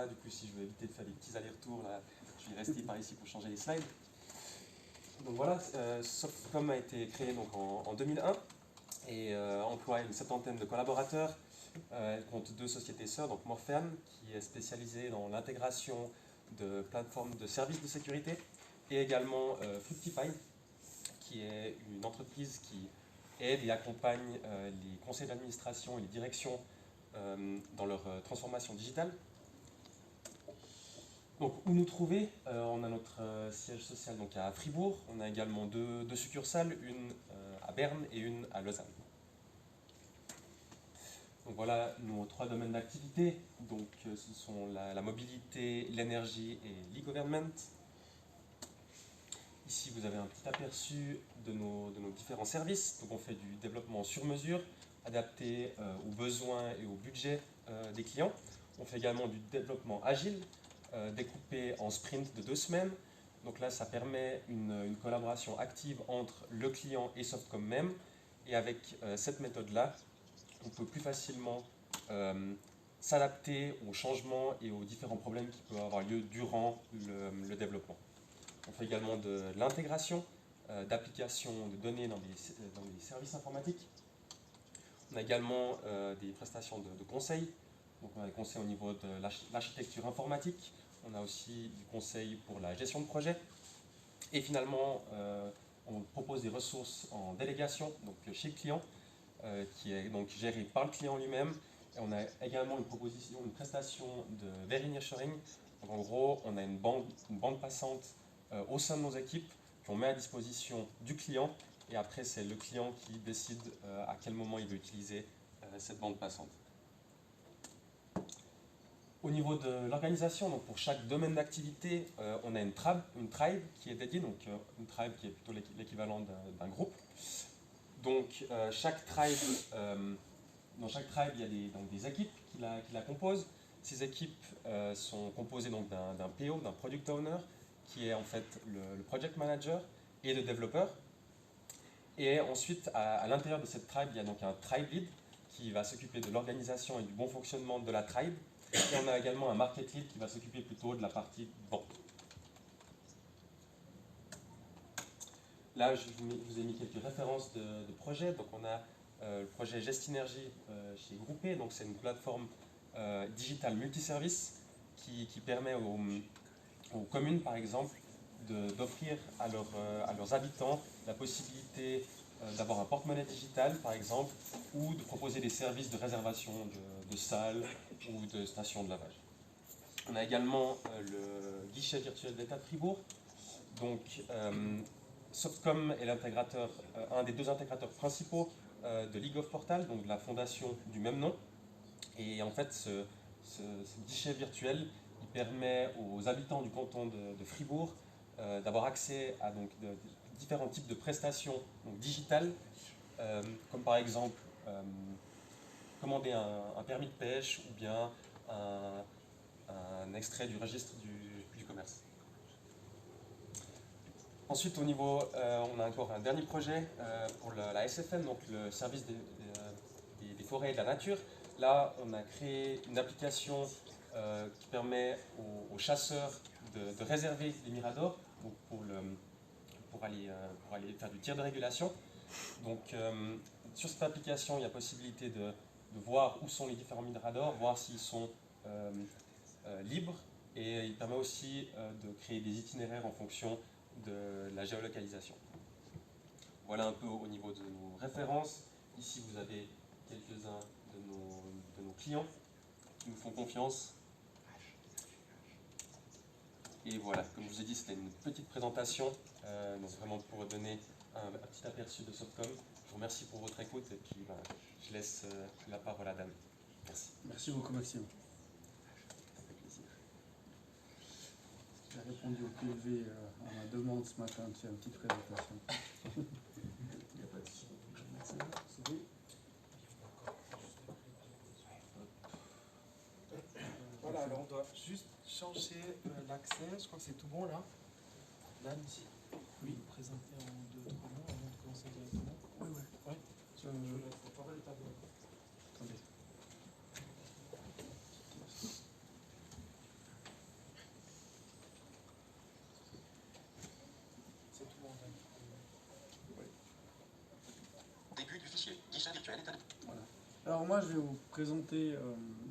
pas, du coup si je veux éviter de faire des petits allers-retours, là, je vais rester par ici pour changer les slides. Donc voilà, Softcom a été créé donc, en 2001 et emploie une septantaine de collaborateurs. Elle compte 2 sociétés sœurs, donc Morphean, qui est spécialisée dans l'intégration de plateformes de services de sécurité, et également Fructify, qui est une entreprise qui aide et accompagne les conseils d'administration et les directions dans leur transformation digitale. Donc, où nous trouver? On a notre siège social donc, à Fribourg, on a également deux succursales, une à Berne et une à Lausanne. Donc voilà nos 3 domaines d'activité. Donc ce sont la mobilité, l'énergie et l'e-government. Ici vous avez un petit aperçu de nos différents services. Donc on fait du développement sur mesure, adapté aux besoins et aux budgets des clients. On fait également du développement agile, découpé en sprints de 2 semaines. Donc là ça permet une collaboration active entre le client et Softcom même. Et avec cette méthode-là, on peut plus facilement s'adapter aux changements et aux différents problèmes qui peuvent avoir lieu durant le développement. On fait également de l'intégration d'applications de données dans les services informatiques. On a également des prestations de conseil. Donc on a des conseils au niveau de l'architecture informatique. On a aussi du conseil pour la gestion de projet. Et finalement, on propose des ressources en délégation, donc chez le client, qui est donc géré par le client lui-même. Et on a également une prestation de very nearshoring. Donc en gros, on a une bande passante au sein de nos équipes qu'on met à disposition du client. Et après, c'est le client qui décide à quel moment il veut utiliser cette bande passante. Au niveau de l'organisation, donc pour chaque domaine d'activité, on a une tribe qui est dédiée, donc une tribe qui est plutôt l'équivalent d'un groupe. Donc dans chaque tribe, il y a des équipes qui la composent. Ces équipes sont composées d'un PO, d'un Product Owner, qui est en fait le Project Manager et le développeur. Et ensuite, à l'intérieur de cette tribe, il y a donc un Tribe Lead qui va s'occuper de l'organisation et du bon fonctionnement de la tribe. Et on a également un Market Lead qui va s'occuper plutôt de la partie vente. Là, je vous ai mis quelques références de projets. Donc, on a le projet Gestinergie chez Groupé. Donc, c'est une plateforme digitale multiservice qui permet aux communes, par exemple, d'offrir à leurs habitants la possibilité d'avoir un porte-monnaie digital, par exemple, ou de proposer des services de réservation de salles ou de stations de lavage. On a également le guichet virtuel d'État de Fribourg. Donc, Softcom est un des 2 intégrateurs principaux de League of Portal, donc de la fondation du même nom. Et en fait, ce guichet virtuel, il permet aux habitants du canton de Fribourg d'avoir accès à différents types de prestations digitales, comme par exemple commander un permis de pêche ou bien un extrait du registre du commerce. Ensuite, au niveau, on a encore un dernier projet pour la SFN, donc le service des forêts et de la nature. Là, on a créé une application qui permet aux chasseurs de réserver les miradors donc pour aller faire du tir de régulation. Donc, sur cette application, il y a possibilité de voir où sont les différents miradors, voir s'ils sont libres, et il permet aussi de créer des itinéraires en fonction de la géolocalisation. Voilà un peu au niveau de nos références. Ici, vous avez quelques-uns de nos clients qui nous font confiance. Et voilà, comme je vous ai dit, c'était une petite présentation, donc vraiment pour donner un petit aperçu de Softcom. Je vous remercie pour votre écoute et puis je laisse la parole à Dan. Merci. Merci beaucoup, Maxime. Ça fait plaisir. J'ai répondu au PV à ma demande ce matin de faire une petite présentation. Il n'y a pas de souci. C'est bon. Voilà, alors on doit juste changer l'accès. Je crois que c'est tout bon là. Dan, ici. Oui. Vous présenter en 2-3 mots avant de commencer directement. Oui, oui. Oui. Je vais parler le tableau. Attendez. Voilà. Alors moi, je vais vous présenter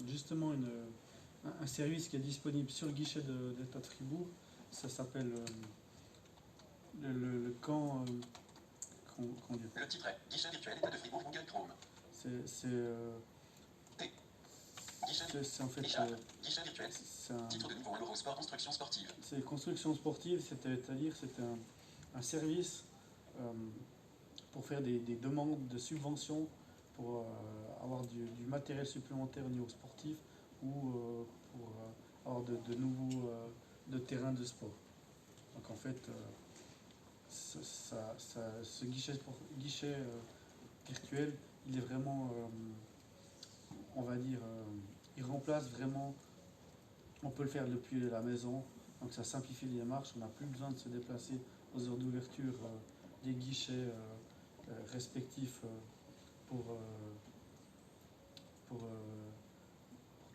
justement un service qui est disponible sur le guichet d'État de Fribourg. Ça s'appelle le camp... comment dire ? Le titre est Guichet virtuel État de Fribourg Google Chrome. C'est en fait... Guichet virtuel. C'est Titre de niveau 1 Eurosport Construction Sportive. C'est construction sportive, c'est-à-dire c'est un service pour faire des demandes de subventions pour avoir du matériel supplémentaire au niveau sportif ou pour avoir de nouveaux de terrains de sport. Donc en fait, ce guichet virtuel, il est vraiment, on va dire, il remplace vraiment, on peut le faire depuis la maison, donc ça simplifie les démarches, on n'a plus besoin de se déplacer aux heures d'ouverture des guichets respectifs pour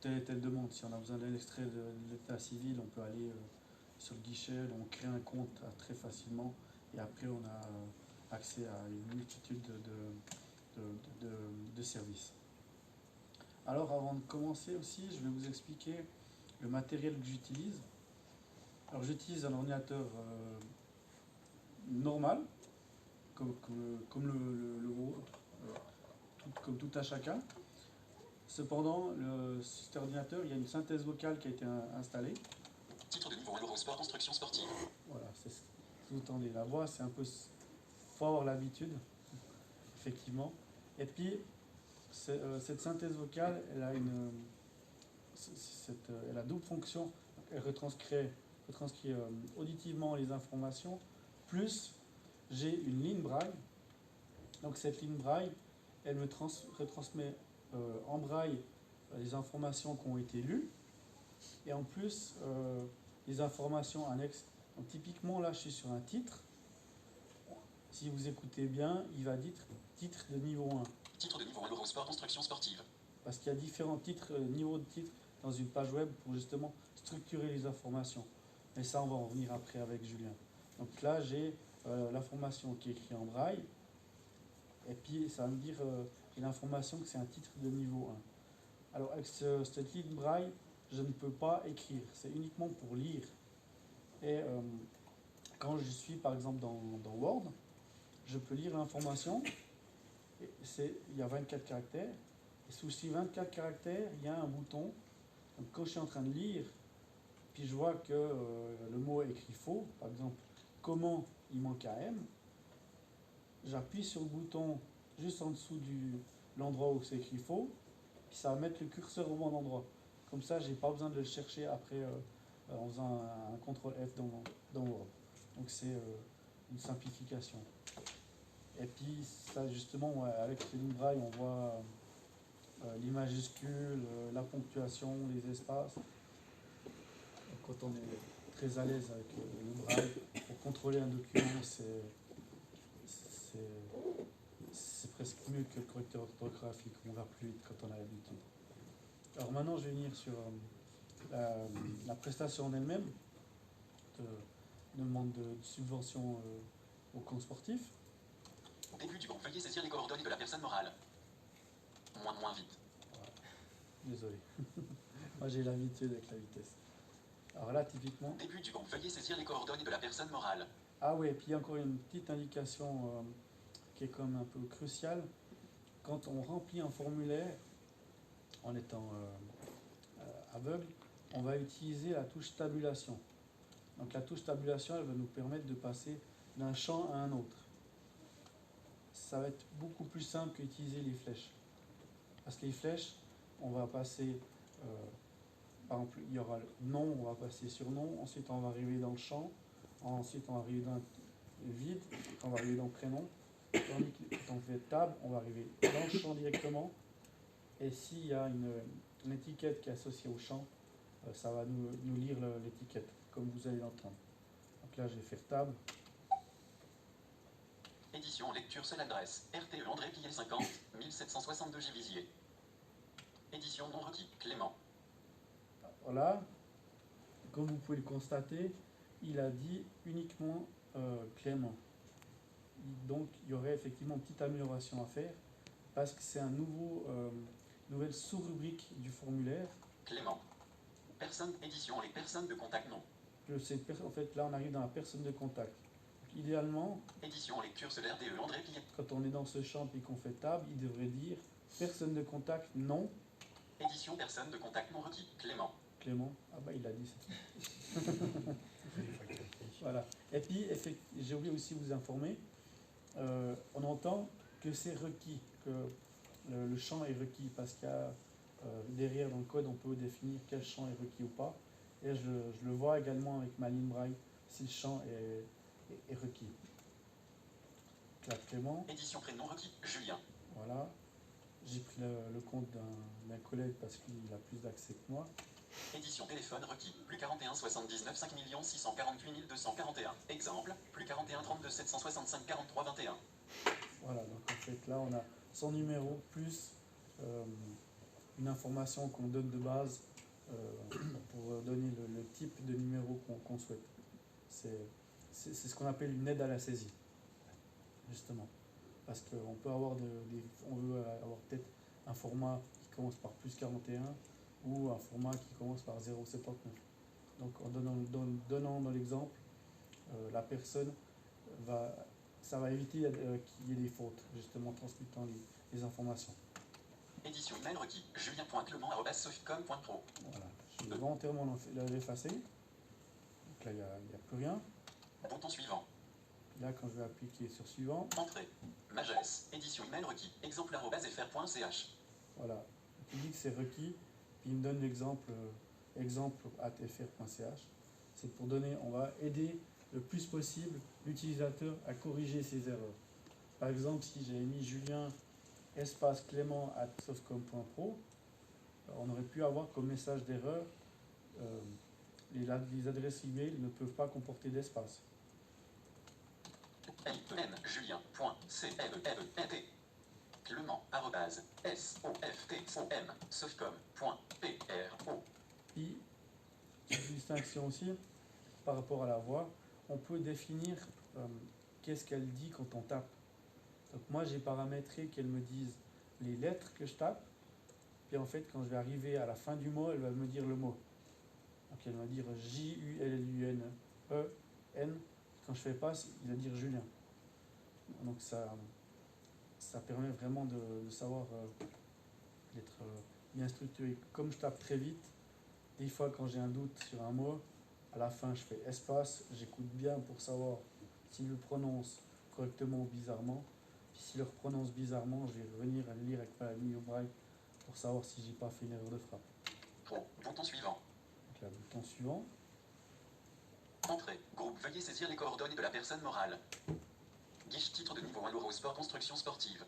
telle et telle demande. Si on a besoin d'un extrait de l'état civil, on peut aller sur le guichet, on crée un compte très facilement et après on a accès à une multitude de services. Alors avant de commencer aussi, je vais vous expliquer le matériel que j'utilise. Alors j'utilise un ordinateur normal, comme le vôtre, comme tout à chacun. Cependant, cet ordinateur, il y a une synthèse vocale qui a été installée. Titre de niveau 1 Eurosport Construction Sportive. Voilà, c'est ce que vous entendez. La voix, c'est un peu... faut avoir l'habitude, effectivement. Et puis, cette synthèse vocale, elle a elle a double fonction. Elle retranscrit auditivement les informations, plus j'ai une ligne braille. Donc cette ligne braille, elle me retransmet en braille les informations qui ont été lues et en plus les informations annexes. Donc typiquement là je suis sur un titre. Si vous écoutez bien, il va dire titre de niveau 1. Titre de niveau 1 Eurosport Construction Sportive. Parce qu'il y a différents titres, niveaux de titres dans une page web pour justement structurer les informations. Mais ça, on va en revenir après avec Julien. Donc là, j'ai l'information qui est écrite en braille. Et puis, ça va me dire l'information que c'est un titre de niveau 1. Alors, avec cette ligne braille, je ne peux pas écrire. C'est uniquement pour lire. Et quand je suis, par exemple, dans Word, je peux lire l'information. Il y a 24 caractères. Et sous ces 24 caractères, il y a un bouton. Donc, quand je suis en train de lire, puis je vois que le mot est écrit faux, par exemple, comment il manque un M, j'appuie sur le bouton juste en dessous de l'endroit où c'est écrit faux, puis ça va mettre le curseur au bon endroit. Comme ça, je n'ai pas besoin de le chercher après en faisant un CTRL F dans Word. Donc c'est une simplification. Et puis ça justement, avec les lignes braille, on voit les majuscules, la ponctuation, les espaces. Quand on est très à l'aise avec le braille, pour contrôler un document, c'est presque mieux que le correcteur orthographique. On va plus vite quand on a l'habitude. Alors maintenant, je vais venir sur la prestation en elle-même, de demande de subvention au compte sportif. Début du groupe, veuillez saisir les coordonnées de la personne morale. Moins vite. Voilà. Désolé. Moi, j'ai l'habitude avec la vitesse. Alors là, typiquement... Début du groupe, veuillez saisir les coordonnées de la personne morale. Ah oui, et puis il y a encore une petite indication qui est quand même un peu cruciale. Quand on remplit un formulaire, en étant aveugle, on va utiliser la touche tabulation. Donc la touche tabulation, elle va nous permettre de passer d'un champ à un autre. Ça va être beaucoup plus simple qu'utiliser les flèches. Parce que les flèches, on va passer... par exemple, il y aura le nom, on va passer sur nom, ensuite on va arriver dans le champ, ensuite on va arriver dans le vide, on va arriver dans le prénom. Tandis que quand on fait table, on va arriver dans le champ directement. Et s'il y a une étiquette qui est associée au champ, ça va nous lire l'étiquette, comme vous allez l'entendre. Donc là, je vais faire table. Édition lecture seule adresse. RTE André Pillet 50, 1762 Givisier. Édition non requis. Clément. Voilà. Comme vous pouvez le constater, il a dit uniquement Clément. Donc il y aurait effectivement une petite amélioration à faire. parce que c'est nouvelle sous-rubrique du formulaire. Clément. Personne, édition, les personnes de contact non. En fait, là, on arrive dans la personne de contact. Donc, idéalement, Édition, lecture sur RDE, André Pillet. quand on est dans ce champ et qu'on fait table, il devrait dire personne de contact non. Édition, personne de contact non requis. Clément. Clément, ah bah il l'a dit ça. Voilà. Et puis, j'ai oublié aussi de vous informer, on entend que c'est requis, que le champ est requis, parce qu'il y a derrière dans le code, on peut définir quel champ est requis ou pas. Et je le vois également avec ma ligne braille, si le champ est requis. Là, Clément. Édition prénom requis. Julien. Voilà. J'ai pris le compte d'un collègue parce qu'il a plus d'accès que moi. Édition téléphone requis. Plus 41 79 5 648 241. Exemple. Plus 41 32 765 43 21. Voilà, donc en fait là on a son numéro plus une information qu'on donne de base pour donner le type de numéro qu'on souhaite. C'est ce qu'on appelle une aide à la saisie, justement. Parce qu'on peut avoir on veut avoir peut-être un format qui commence par plus 41 ou un format qui commence par 0,79. Donc en donnant dans l'exemple, la personne ça va éviter qu'il y ait des fautes, justement en transmettant les informations. Édition email requis. julien.clement@soficom.pro. Voilà, je vais volontairement l'effacer. Donc là, il n'y a plus rien. Bouton suivant. Là, quand je vais appliquer sur suivant, Entrée. Magès. Édition email requis. Exemple@fr.ch. voilà. Donc, il dit que c'est requis, puis il me donne l'exemple exemple@fr.ch. C'est pour donner, on va aider le plus possible l'utilisateur à corriger ses erreurs. Par exemple, si j'avais mis Julien espace Clément @softcom.pro, on aurait pu avoir comme message d'erreur les adresses email ne peuvent pas comporter d'espace. Julien.clement.softcom.pro. Puis, une distinction aussi par rapport à la voix, on peut définir qu'est-ce qu'elle dit quand on tape. Donc moi j'ai paramétré qu'elle me dise les lettres que je tape, puis en fait quand je vais arriver à la fin du mot, elle va me dire le mot. Donc elle va dire J-U-L-L-U-N-E-N. Quand je fais passe, il va dire Julien. Donc ça permet vraiment de savoir d'être bien structuré. Comme je tape très vite, des fois quand j'ai un doute sur un mot, à la fin je fais espace, j'écoute bien pour savoir s'il le prononce correctement ou bizarrement. Puis s'il le prononce bizarrement, je vais revenir à le lire avec ma ligne au braille pour savoir si j'ai pas fait une erreur de frappe. Bouton suivant. Donc là, bouton suivant. Entrée. Groupe, veuillez saisir les coordonnées de la personne morale. Guiche titre de niveau 1 l'Eurosport construction sportive.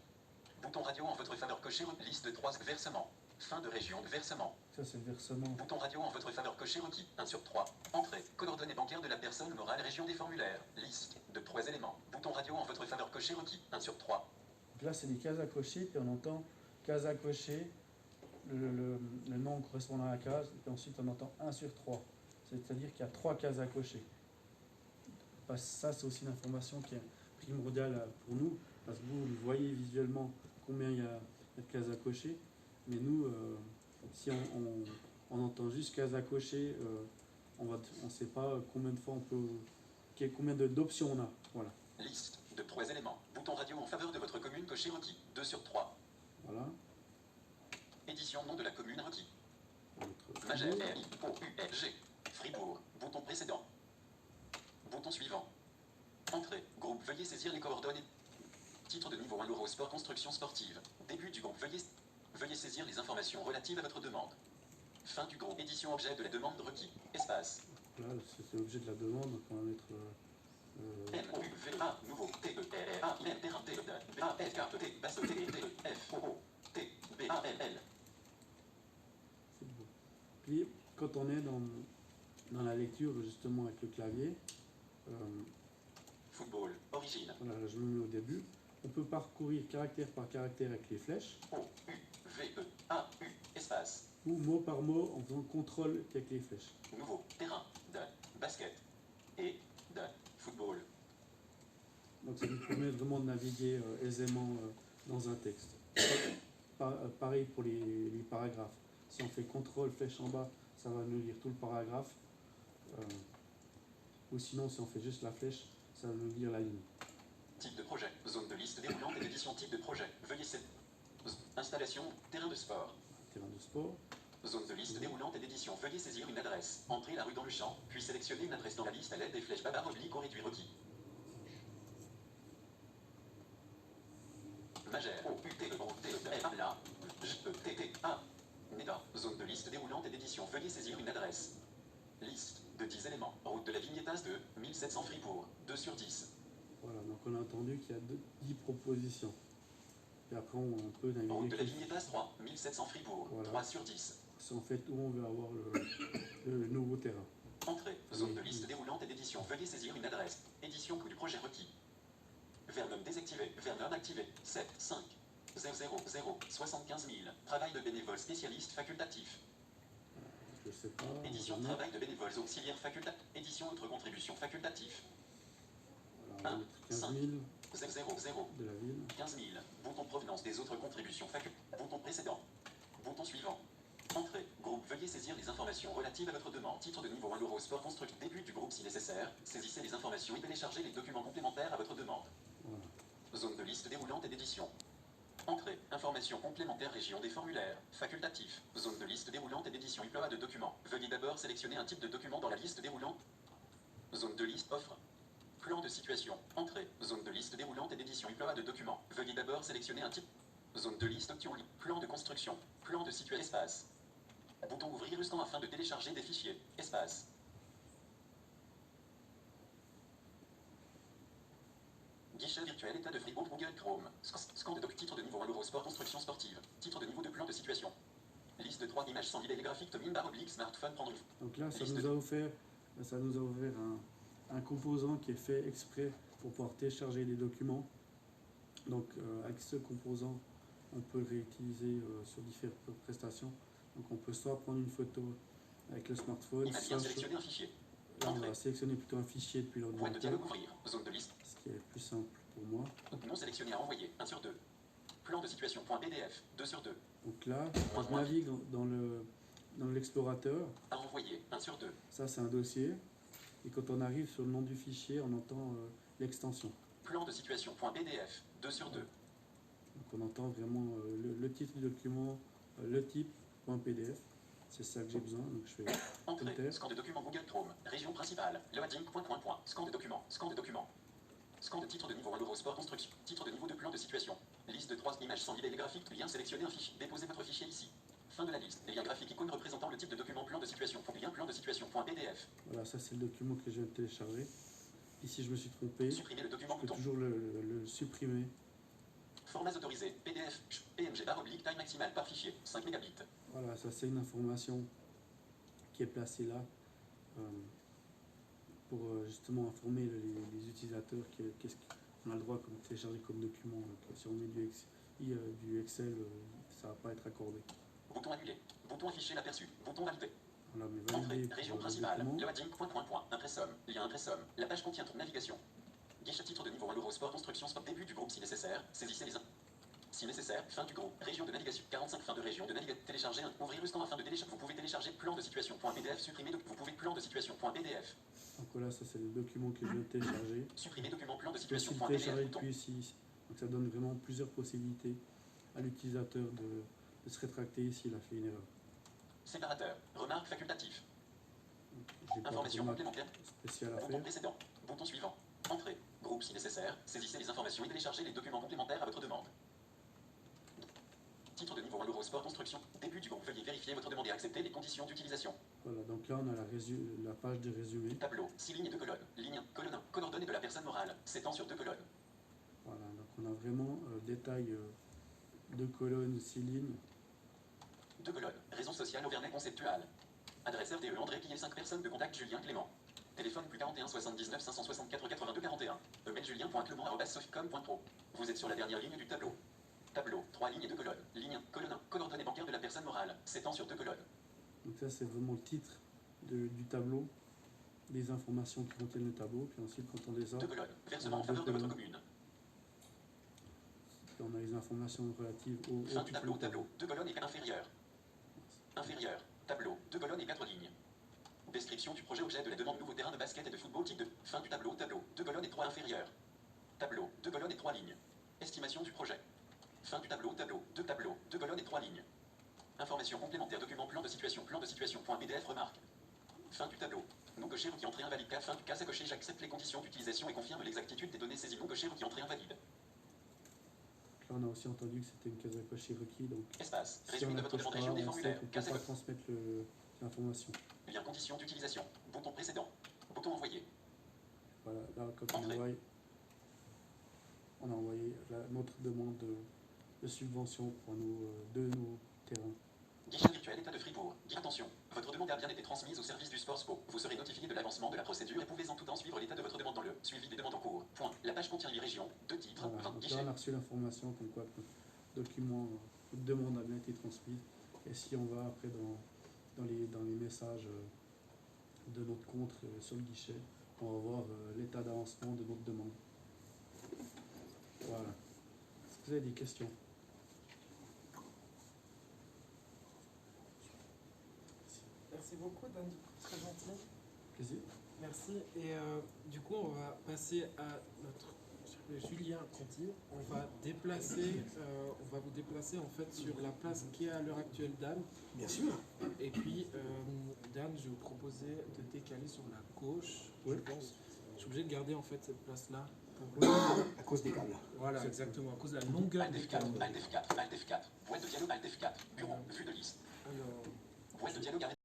Bouton radio en votre faveur coché liste de 3 versements. Fin de région de versement. Ça c'est le versement. Bouton radio en votre faveur coché requis. 1 sur 3. Entrée. Coordonnées bancaires de la personne morale région des formulaires. Liste de 3 éléments. Bouton radio en votre faveur coché requis. 1 sur 3. Donc là c'est des cases à cocher, puis on entend case à cocher, le nom correspondant à la case, et puis ensuite on entend 1 sur 3. C'est-à-dire qu'il y a 3 cases à cocher. Ça c'est aussi une information qui est primordiale pour nous, parce que vous voyez visuellement combien il y a de cases à cocher, mais nous, si on entend juste cases à cocher, on ne sait pas combien de fois combien d'options on a. Voilà. Liste de 3 éléments. Bouton radio en faveur de votre commune coché requis. 2 sur 3. Voilà. Édition nom de la commune requis. Notre Magère, Fribourg. R-I-O-U-L-G. Fribourg. Bouton précédent. Bouton suivant. Entrée. Groupe, veuillez saisir les coordonnées. Titre de niveau 1 l'Eurosport construction sportive. Début du groupe, veuillez saisir les informations relatives à votre demande. Fin du groupe. Édition objet de la demande requis. Espace. Là, c'est l'objet de la demande, donc on va mettre M-O-U-V-A, nouveau, T-E-R-A-I-N-T-R-T-E-A-S-K-E-T, basse T-E-F-O-O-T-B-A-L-L. c'est beau. Puis, quand on est dans la lecture, justement, avec le clavier, Football, origine. voilà, je me mets au début, on peut parcourir caractère par caractère avec les flèches, O-U-V-E-A-U, espace. ou mot par mot en faisant contrôle avec les flèches. Nouveau, terrain, de basket et de football. Donc ça nous permet vraiment de naviguer aisément dans un texte. pareil pour les paragraphes. Si on fait CTRL flèche en bas, ça va nous lire tout le paragraphe. Ou sinon, si on fait juste la flèche, ça va nous lire la ligne. Type de projet, zone de liste déroulante et d'édition type de projet. Veuillez installation, terrain de sport. Terrain de sport. Zone de liste déroulante et d'édition. Veuillez saisir une adresse. Entrez la rue dans le champ, puis sélectionnez une adresse dans la liste à l'aide des flèches bas oblique au réduit requis. Magère, O, U, T, E, O, T, E, R, A, J, E, T, T, A. NEDA. Zone de liste déroulante et d'édition. Veuillez saisir une adresse. Liste de 10 éléments. Route de la Vignettasse de 1700 Fribourg. 2 sur 10. Voilà, donc on a entendu qu'il y a 10 propositions. Et après, on peut Route de la naviguer. Vignettasse 3, 1700 Fribourg. Voilà. 3 sur 10. C'est en fait où on veut avoir le nouveau terrain. Entrée. Zone de liste déroulante et d'édition. Veuillez saisir une adresse. Édition coût du projet requis. Vernon désactivé. Vernon activé. 7, 5, 0, 0, 75 000. Travail de bénévoles spécialistes facultatif. Je sais pas. Édition on va mettre- travail de bénévoles auxiliaires facultatifs. Édition autre contribution facultatif. Voilà, on va mettre 15 000 0, 0, de la ville. 15 000. Bouton provenance des autres contributions facultatives. Bouton précédent. Bouton suivant. Entrée. Groupe. Veuillez saisir les informations relatives à votre demande. Titre de niveau 1 l'Eurosport Construct. Début du groupe si nécessaire. Saisissez les informations et téléchargez les documents complémentaires à votre demande. Voilà. Zone de liste déroulante et d'édition. Entrée. Informations complémentaires région des formulaires. Facultatif. Zone de liste déroulante et d'édition. Emploi de documents. Veuillez d'abord sélectionner un type de document dans la liste déroulante. Zone de liste offre. Plan de situation. Entrée. Zone de liste déroulante et d'édition. Emploi de documents. Veuillez d'abord sélectionner un type. Zone de liste option. Plan de construction. Plan de situation. Espace. Bouton ouvrir instant afin de télécharger des fichiers. Espace. Guichet virtuel état de Fribourg Google Chrome. Scan de doc. Titre de niveau 1 l'Eurosport construction sportive. Titre de niveau de plan de situation. Liste de 3 images sans guide graphique Tomine barre oblique smartphone prendre. Donc là, ça Liste nous de- a offert un composant qui est fait exprès pour pouvoir télécharger des documents. Donc avec ce composant, on peut le réutiliser sur différentes prestations. Donc on peut soit prendre une photo avec le smartphone, Image soit bien sélectionner un fichier. là, on va sélectionner plutôt un fichier depuis Point de l'ordinateur, dialogue ouvrir. Zone de liste. ce qui est plus simple pour moi. Non sélectionné à envoyer. 1 sur 2. Plan de situation. .pdf. 2 sur 2. Donc là, quand je navigue dans l'explorateur, À envoyer. 1 sur 2. ça c'est un dossier. Et quand on arrive sur le nom du fichier, on entend l'extension. Plan de situation. .pdf. 2 sur 2. Donc on entend vraiment le titre du document, le type, .pdf. C'est ça que j'ai besoin. Donc je fais Entrée. Enter. Scan de document Google Chrome. Région principale. Loading. Scan de document. Scan de document. Scan de titre de niveau 1 l'Eurosport construction. Titre de niveau de plan de situation. Liste de 3 images sans guide graphique. Lien sélectionner un fichier. Déposez votre fichier ici. Fin de la liste. Lien graphique icône représentant le type de document plan de situation. Lien plan de situation. .pdf. Voilà, ça c'est le document que je viens de télécharger. Ici je me suis trompé. Supprimer le Je document peux bouton. toujours le supprimer. Formats autorisés. PDF. PNG barre oblique taille maximale par fichier. 5 mégabits. Voilà, ça c'est une information qui est placée là pour justement informer les utilisateurs qu'est-ce qu'on a le droit de télécharger comme document. Donc, si on met du Excel, ça ne va pas être accordé. Bouton annulé. Bouton afficher l'aperçu. Bouton validé. Voilà, mais Entrée. valider Région pour le principale. document. Loading. Impressum. Lien impressum. La page contient ton navigation. Guichet titre de niveau 1 l'Eurosport construction sport. Début du groupe si nécessaire. Saisissez les si nécessaire. Fin du groupe. Région de navigation. 45 fin de région de navigation. Télécharger un. Ouvrir le stand afin de télécharger. Vous pouvez télécharger plan de situation. .pdf. Supprimer. Vous pouvez plan de situation. .pdf. Donc voilà, ça c'est le document que je viens de télécharger. Supprimer document plan de Je peux aussi situation. le télécharger .pdf. Bouton. depuis ici. Donc ça donne vraiment plusieurs possibilités à l'utilisateur de se rétracter s'il a fait une erreur. Séparateur. Remarque facultatif. J'ai pas de Information remarque complémentaire. spéciale à Bouton faire. précédent. Bouton suivant. Entrée. Groupe si nécessaire. Saisissez les informations et téléchargez les documents complémentaires à votre demande. Titre de niveau 1 l'Eurosport construction. Début du groupe. Veuillez vérifier votre demande et accepter les conditions d'utilisation. Voilà, donc là on a la page de résumé. Tableau. 6 lignes et 2 colonnes. Ligne. Colonne 1. Coordonnées de la personne morale. S'étend sur 2 colonnes. Voilà, donc on a vraiment détail 2 colonnes, 6 lignes. 2 colonnes. Raison sociale Auvernais conceptuelle. Adresse RTE André Pillet 5 personnes de contact Julien Clément. Téléphone plus 41 79 564 82 41. Email julien.clement@soficom.pro. Vous êtes sur la dernière ligne du tableau. Tableau. 3 lignes et 2 colonnes. Ligne. Colonne 1. Coordonnées bancaires de la personne morale. S'étend sur 2 colonnes. Donc ça c'est vraiment le titre du tableau, les informations qui contiennent le tableau. Puis ensuite quand on les a, 2 colonnes. Versement en faveur de votre commune. on a les informations relatives au Fin du tableau, tuple. tableau, 2 colonnes et inférieur. Inférieur, tableau, 2 colonnes et 4 lignes. Description du projet objet de la demande nouveau terrain de basket et de football type 2. Fin du tableau, tableau, 2 colonnes et 3 inférieur. Tableau, 2 colonnes et 3 lignes. Estimation du projet. Fin du tableau, tableau, 2 tableaux, 2 colonnes et 3 lignes. Information complémentaire, document, plan de situation, .pdf, remarque. Fin du tableau. Non coché requis entrée invalide. Fin du cas à cocher, j'accepte les conditions d'utilisation et confirme l'exactitude des données saisies. Non coché requis entrée invalide. Là, on a aussi entendu que c'était une case à cocher requis, donc Espace. si Résumé on de votre n'accroche demande pas, région des on sait formulaires. qu'on ne peut Case à pas cocher. transmettre l'information. Lien conditions d'utilisation. Bouton précédent. Bouton envoyé. Voilà, là, quand on Entrée. a envoyé notre demande de subvention pour de nos terrains. Guichet virtuel État de Fribourg. Attention, votre demande a bien été transmise au service du Sport Spo. Vous serez notifié de l'avancement de la procédure et pouvez en tout temps suivre l'état de votre demande dans le suivi des demandes en cours. Point. La page contient 8 régions, 2 titres, Voilà, 20 donc là, guichets. on a reçu l'information comme quoi le document, notre demande a bien été transmise. Et si on va après dans les messages de notre compte sur le guichet, on va voir l'état d'avancement de notre demande. Voilà. Est-ce que vous avez des questions? Merci beaucoup, Dan, très gentil. Plaisir. Merci. Et du coup, on va passer à notre Julien Conti. On va vous déplacer en fait sur la place qui est à l'heure actuelle Dan. Bien sûr. Et puis, Dan, je vais vous proposer de décaler sur la gauche. Oui. Je pense. Je suis obligé de garder en fait cette place-là. À cause des câbles. Voilà, exactement, à cause de la longueur Alt des F4, câbles. Alt F4, Alt F4. Boîte de dialogue Alt F4. Bureau, vue de liste. Alors, Boîte de dialogue arrêtée.